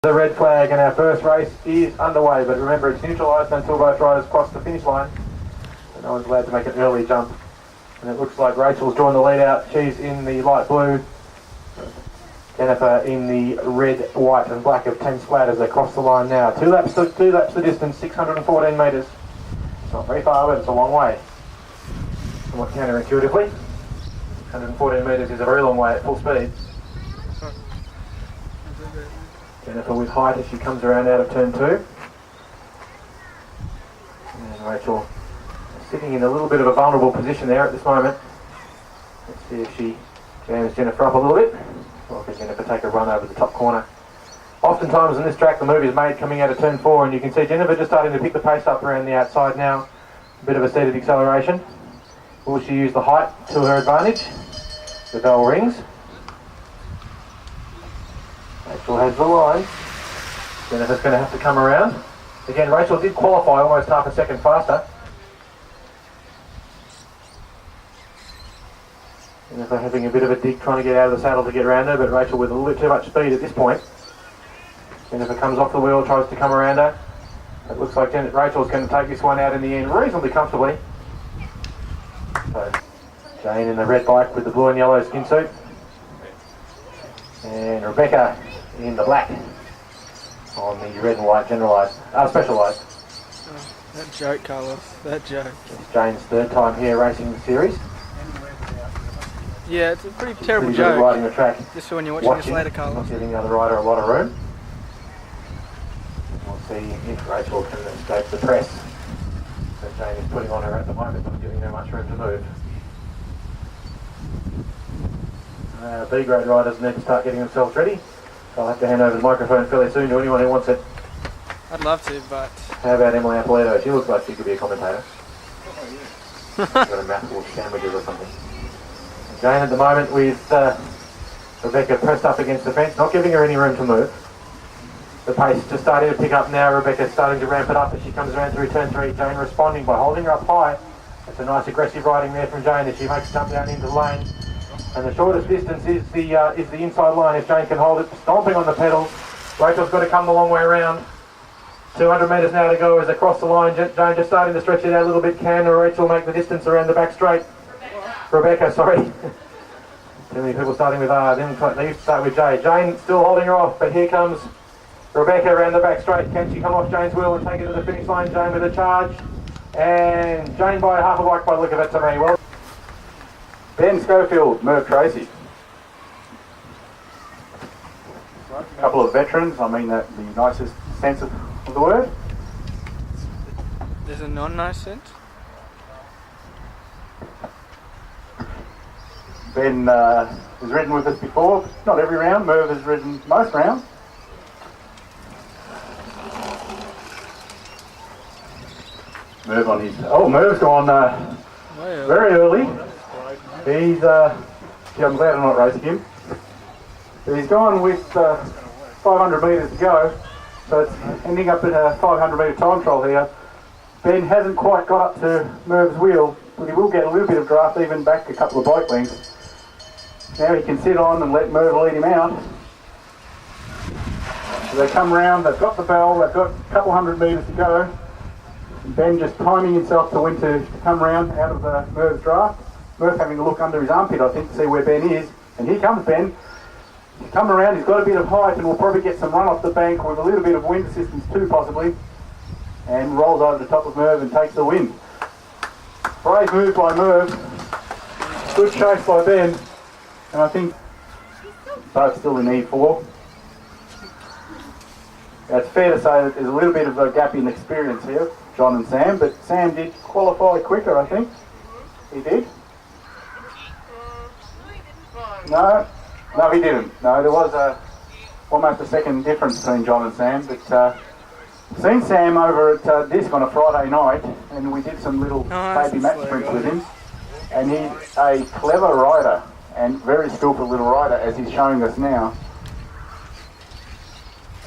The red flag and our first race is underway, but remember it's neutralised until both riders cross the finish line. So no one's allowed to make an early jump. And it looks like Rachel's drawn the lead out. She's in the light blue. Jennifer in the red, white and black of 10 splat as they cross the line now. Two laps the distance, 614 metres. It's not very far, but it's a long way. Somewhat counterintuitively. 614 metres is a very long way at full speed. Jennifer with height as she comes around out of turn 2. And Rachel sitting in a little bit of a vulnerable position there at this moment. Let's see if she jams Jennifer up a little bit. Or can Jennifer take a run over the top corner. Oftentimes on this track the move is made coming out of turn 4, and you can see Jennifer just starting to pick the pace up around the outside now. A bit of a seated acceleration. Will she use the height to her advantage? The bell rings. Rachel has the line. Jennifer's going to have to come around. Again, Rachel did qualify almost half a second faster. Jennifer having a bit of a dig trying to get out of the saddle to get around her, but Rachel with a little bit too much speed at this point. Jennifer comes off the wheel, tries to come around her. It looks like Rachel's going to take this one out in the end reasonably comfortably. So, Jane in the red bike with the blue and yellow skin suit. And Rebecca in the black on the red and white specialised. Oh, that joke, Carlos. That joke. It's Jane's third time here racing the series. Yeah, it's a pretty terrible Pretty joke. good riding the track. Just for when you're watching this later, Carlos. Not giving the other rider a lot of room. We'll see if Rachel can escape the press that Jane is putting on her at the moment, not giving her much room to move. B-grade riders need to start getting themselves ready. I'll have to hand over the microphone fairly soon to anyone who wants it. I'd love to, but... How about Emily Appolito? She looks like she could be a commentator. She's got a mouthful of sandwiches or something. Jane at the moment with Rebecca pressed up against the fence, not giving her any room to move. The pace just starting to pick up now. Rebecca's starting to ramp it up as she comes around through turn 3. Jane responding by holding her up high. That's a nice aggressive riding there from Jane as she makes a jump down into the lane. And the shortest distance is the inside line if Jane can hold it, stomping on the pedals. Rachel's got to come the long way around. 200 metres now to go as they cross the line. Jane just starting to stretch it out a little bit. Can Rachel make the distance around the back straight? Rebecca, sorry. Too many people starting with R. Then they used to start with J. Jane still holding her off, but here comes Rebecca around the back straight. Can she come off Jane's wheel and take it to the finish line? Jane with a charge. And Jane by half a bike by the look of it to me. Well, Ben Schofield, Merv Tracy. A couple of veterans, I mean that in the nicest sense of the word. There's a non-nice sense? Ben has ridden with us before, not every round. Merv has ridden most rounds. Merv on his... Oh, Merv's gone very early. He's... I'm glad I'm not racing him. He's gone with 500 metres to go, so it's ending up in a 500 metre time trial here. Ben hasn't quite got up to Merv's wheel, but he will get a little bit of draft even back a couple of bike lengths. Now he can sit on and let Merv lead him out. So they come round, they've got the bell, they've got a couple hundred metres to go. And Ben just timing himself to when to come round out of the Merv's draft. Merv having a look under his armpit, I think, to see where Ben is. And here comes Ben. He's come around, he's got a bit of height and will probably get some run off the bank with a little bit of wind assistance too, possibly. And rolls over the top of Merv and takes the win. Brave move by Merv. Good chase by Ben. And I think both still in E4. It's fair to say that there's a little bit of a gap in experience here, John and Sam, but Sam did qualify quicker, I think. He did. No, he didn't. No, there was almost a second difference between John and Sam, but seen Sam over at Disc on a Friday night, and we did some little baby match sprints with him, and he's a clever rider. And very skillful little rider, as he's showing us now.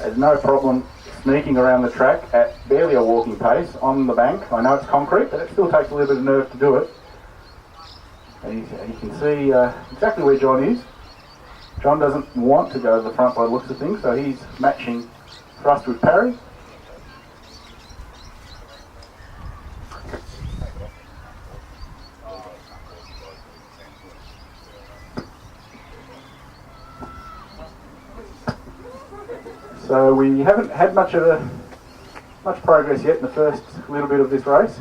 There's no problem sneaking around the track at barely a walking pace on the bank. I know it's concrete, but it still takes a little bit of nerve to do it. And you can see exactly where John is. John doesn't want to go to the front by the looks of things, so he's matching thrust with parry. So we haven't had much progress yet in the first little bit of this race.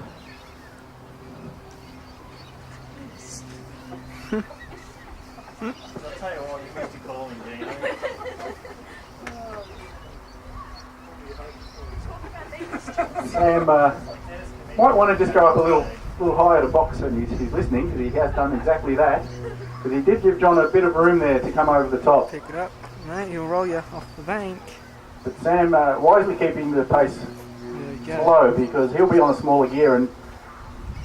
I'll tell you what, you have to call him, Dean. Sam might want to just go up a little higher to box when he's listening, because he has done exactly that. Because he did give John a bit of room there to come over the top. Pick it up, mate. He'll roll you off the bank. But Sam wisely keeping the pace low, because he'll be on a smaller gear, and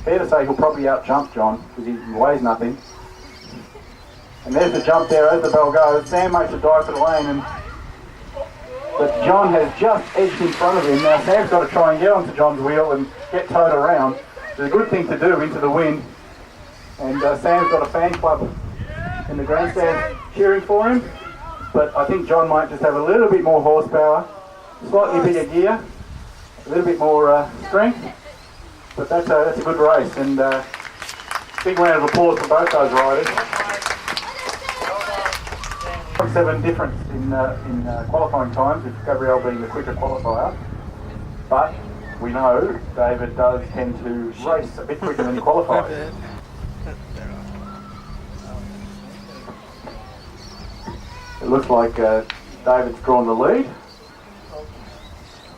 fair to say he'll probably out jump John because he weighs nothing. And there's the jump there as the bell goes. Sam makes a dive for the lane, but John has just edged in front of him. Now Sam's got to try and get onto John's wheel and get towed around. It's a good thing to do into the wind. And Sam's got a fan club in the grandstand cheering for him. But I think John might just have a little bit more horsepower, slightly bigger gear, a little bit more strength. But that's a good race, and big round of applause for both those riders. 0.7 difference in qualifying times, with Gabrielle being the quicker qualifier. But we know David does tend to race a bit quicker than he qualifies. It looks like David's drawn the lead.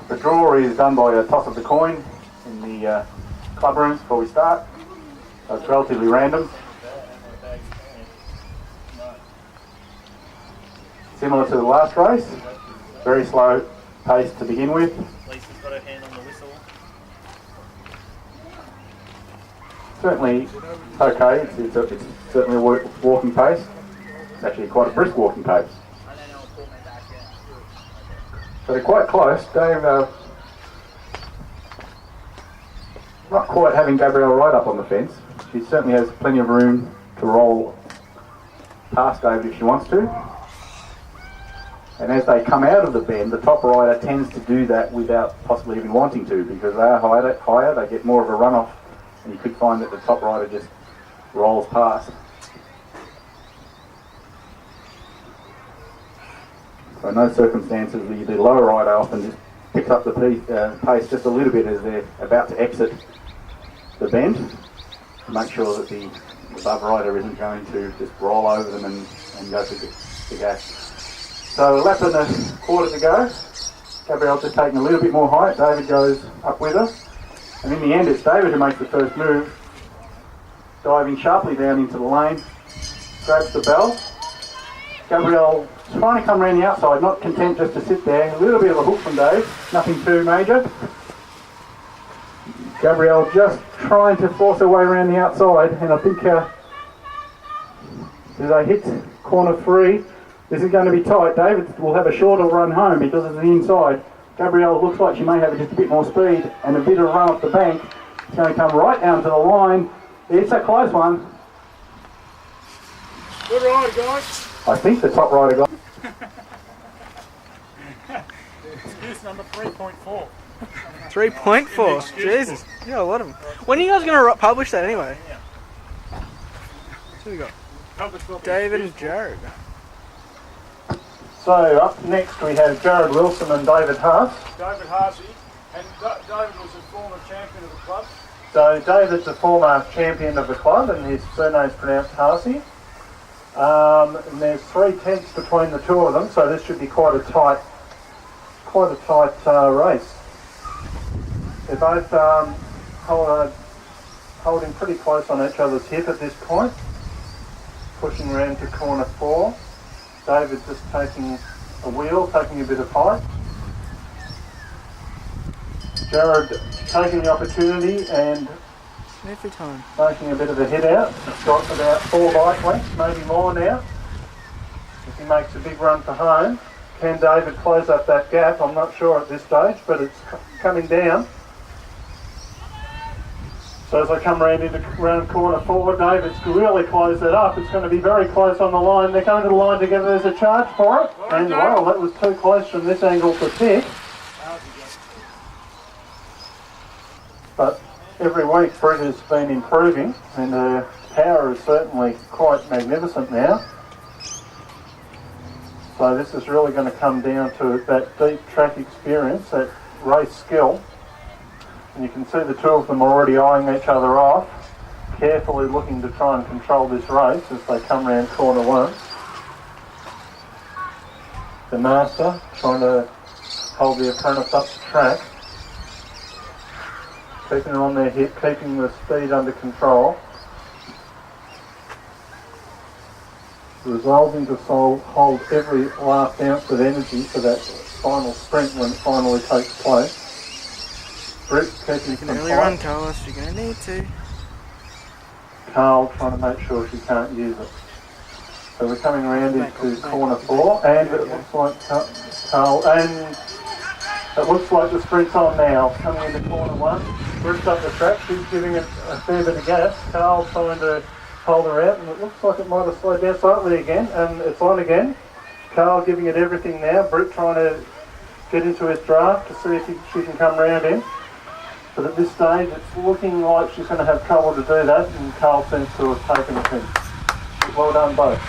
The draw is done by a toss of the coin in the club rooms before we start. So it's relatively random. Similar to the last race, very slow pace to begin with. Lisa's got her hand on the whistle. Certainly okay, it's certainly a walking pace. It's actually quite a brisk walking pace. So they're quite close. Dave, not quite having Gabrielle right up on the fence. She certainly has plenty of room to roll past David if she wants to. And as they come out of the bend, the top rider tends to do that without possibly even wanting to, because they are higher, they get more of a runoff, and you could find that the top rider just rolls past. So in those circumstances, the lower rider often just picks up the pace just a little bit as they're about to exit the bend, to make sure that the above rider isn't going to just roll over them and go for the gas. So a lap and a quarter to go. Gabrielle's just taking a little bit more height. David goes up with her. And in the end, it's David who makes the first move, diving sharply down into the lane, grabs the bell. Gabrielle trying to come around the outside, not content just to sit there. A little bit of a hook from Dave, nothing too major. Gabrielle just trying to force her way around the outside, and I think as they hit corner 3, this is going to be tight. David will have a shorter run home because of the inside. Gabrielle looks like she may have just a bit more speed and a bit of run up the bank. It's going to come right down to the line. It's a close one. Good ride, guys. I think the top rider got... Excuse number 3.4. 3.4? Jesus, you got a lot of them. When are you guys going to publish that anyway? So we got David and Jared. So up next we have Jared Wilson and David Haas. David Harsey, and David was a former champion of the club. So David's a former champion of the club, and his surname's pronounced Harsey. And there's 3 tenths between the two of them, so this should be quite a tight race. They're both holding pretty close on each other's hip at this point, pushing around to corner 4. David just taking a wheel, taking a bit of height. Jared taking the opportunity and every time making a bit of a head out. It's got about 4 bike lengths, maybe more now. If he makes a big run for home, can David close up that gap? I'm not sure at this stage, but it's coming down. So as I come round corner 4, David's really closed that up. It's going to be very close on the line. They're going to the line together. There's a charge for it. And well, that was too close from this angle to pick. But every week Brit has been improving, and her power is certainly quite magnificent now. So this is really going to come down to that deep track experience, that race skill. And you can see the two of them already eyeing each other off, carefully looking to try and control this race as they come round corner one. The master trying to hold the apprentice up the track, keeping her on their hip, keeping the speed under control. Resolving to hold every last ounce of energy for that final sprint when it finally takes place. Brit keeping some Early run, Carlos, you're going to need to. Carl trying to make sure she can't use it. So we're coming around into corner 4, and it looks like Carl, and it looks like the sprint's on now. Coming into corner 1, Brit's up the track, she's giving it a fair bit of gas. Carl trying to hold her out, and it looks like it might have slowed down slightly again, and it's on again. Carl giving it everything now, Brit trying to get into his draft to see if she can come round him. But at this stage, it's looking like she's going to have trouble to do that, and Carl seems to have taken it in. Well done both.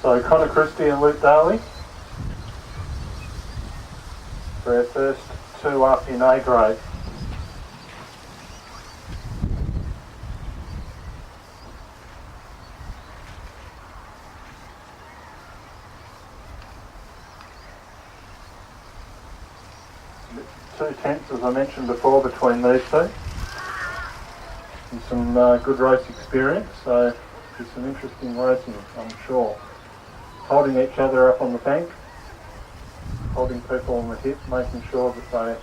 So Connor Christie and Luke Daly for our first two up in A grade. Two tenths, as I mentioned before, between these two. And some good race experience, so it's some interesting racing, I'm sure. Holding each other up on the bank, holding people on the hip, making sure that the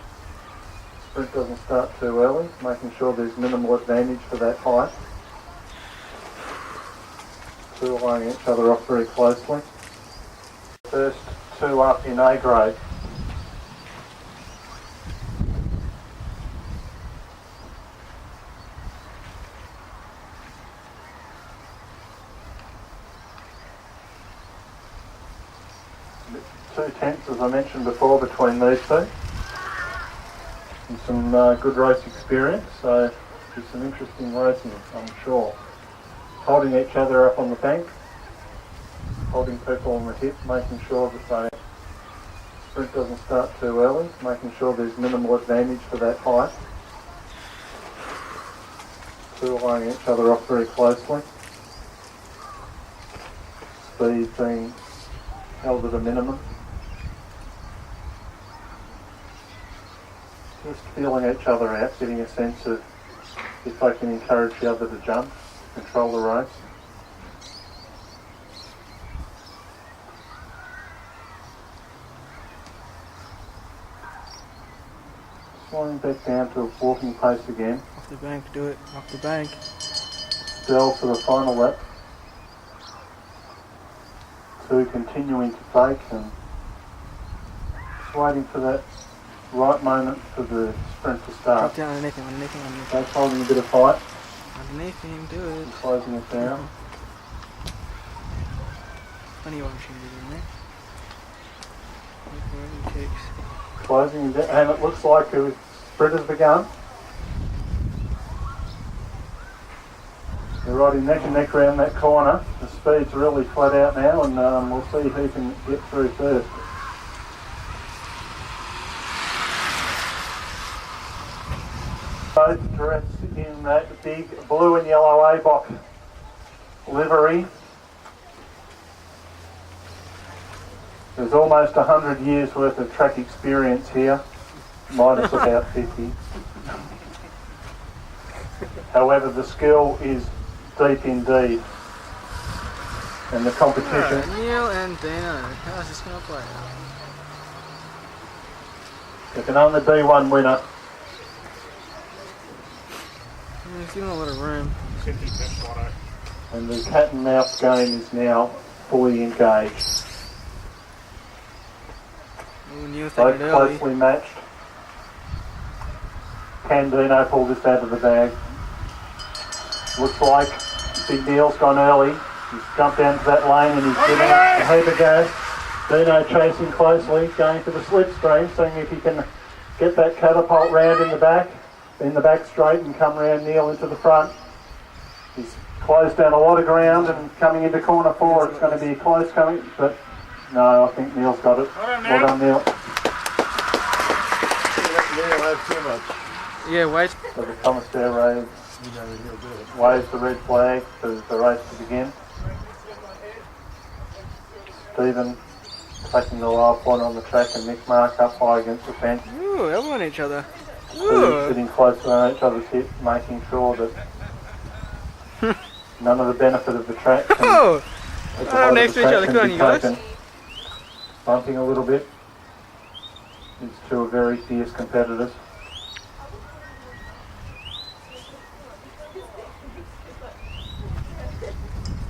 sprint doesn't start too early, making sure there's minimal advantage for that height. Two eyeing each other off very closely. First two up in A grade. Two tenths, as I mentioned before, between these two. And some good race experience, so it's some interesting racing, I'm sure. Holding each other up on the bank, holding people on the hip, making sure that the sprint doesn't start too early, making sure there's minimal advantage for that height. Two eyeing each other off very closely. Speed being held at a minimum. Just feeling each other out, getting a sense of if they can encourage the other to jump, control the race. Slowing back down to a walking pace again. Off the bank, do it. Off the bank. Bell for the final lap. Two continuing to take and just waiting for that right moment for the sprint to start. Drop down underneath him, underneath him, underneath him. Both holding a bit of height Underneath him, do it. and closing it down. Plenty of opportunity in there. Look where he kicks. Closing it down, and it looks like the sprint has begun. They're riding neck and neck around that corner. The speed's really flat out now, and we'll see who can get through first. Both dressed in that big blue and yellow aboc livery. There's almost 100 years worth of track experience here, minus about 50. However, the skill is deep indeed. And the competition... Alright, Neil and Dino, how's this going to play out? Looking on the D1 winner. He's giving a lot of room. And the cat and mouse game is now fully engaged. Ooh, Neil's Both taking it early. closely matched. Can Dino pull this out of the bag? Looks like Big Neil's gone early. He's jumped down to that lane and he's giving it a heap of go. Dino chasing closely, going for the slipstream, seeing if he can get that catapult round in the back straight and come round Neil into the front. He's closed down a lot of ground and coming into corner 4, it's going to be close coming, but no, I think Neil's got it. Well done, Neil. Neil had too much. Yeah, wait. So the commissaire waves the red flag for the race to begin. Stephen taking the lower point on the track and Nick Mark up high against the fence. Ooh, elbowing each other. Ooh. Sitting closer on each other's hip, making sure that none of the benefit of the track can, Oh! Next to each other, good on you guys. Bumping a little bit. These two are very fierce competitors.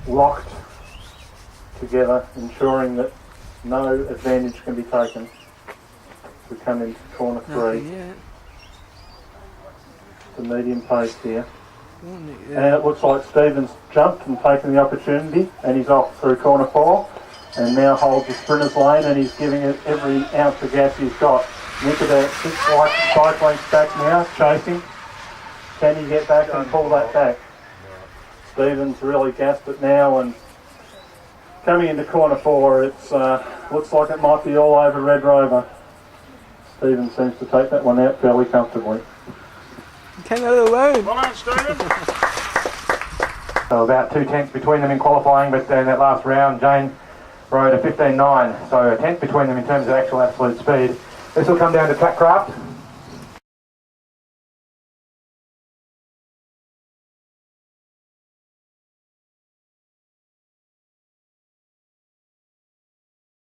Locked together, ensuring that no advantage can be taken. We come into corner 3. The medium pace here. And it looks like Stephen's jumped and taken the opportunity, and he's off through corner 4 and now holds the sprinter's lane, and he's giving it every ounce of gas he's got. Nick about 6 bike lengths back now, chasing. Can he get back and pull that back? Stephen's really gassed it now, and coming into corner 4, it's looks like it might be all over Red Rover. Stephen seems to take that one out fairly comfortably. 10 out of the lane. Well done, Stephen. So about 2 tenths between them in qualifying, but in that last round, Jane rode a 15.9, so a tenth between them in terms of actual absolute speed. This will come down to track craft.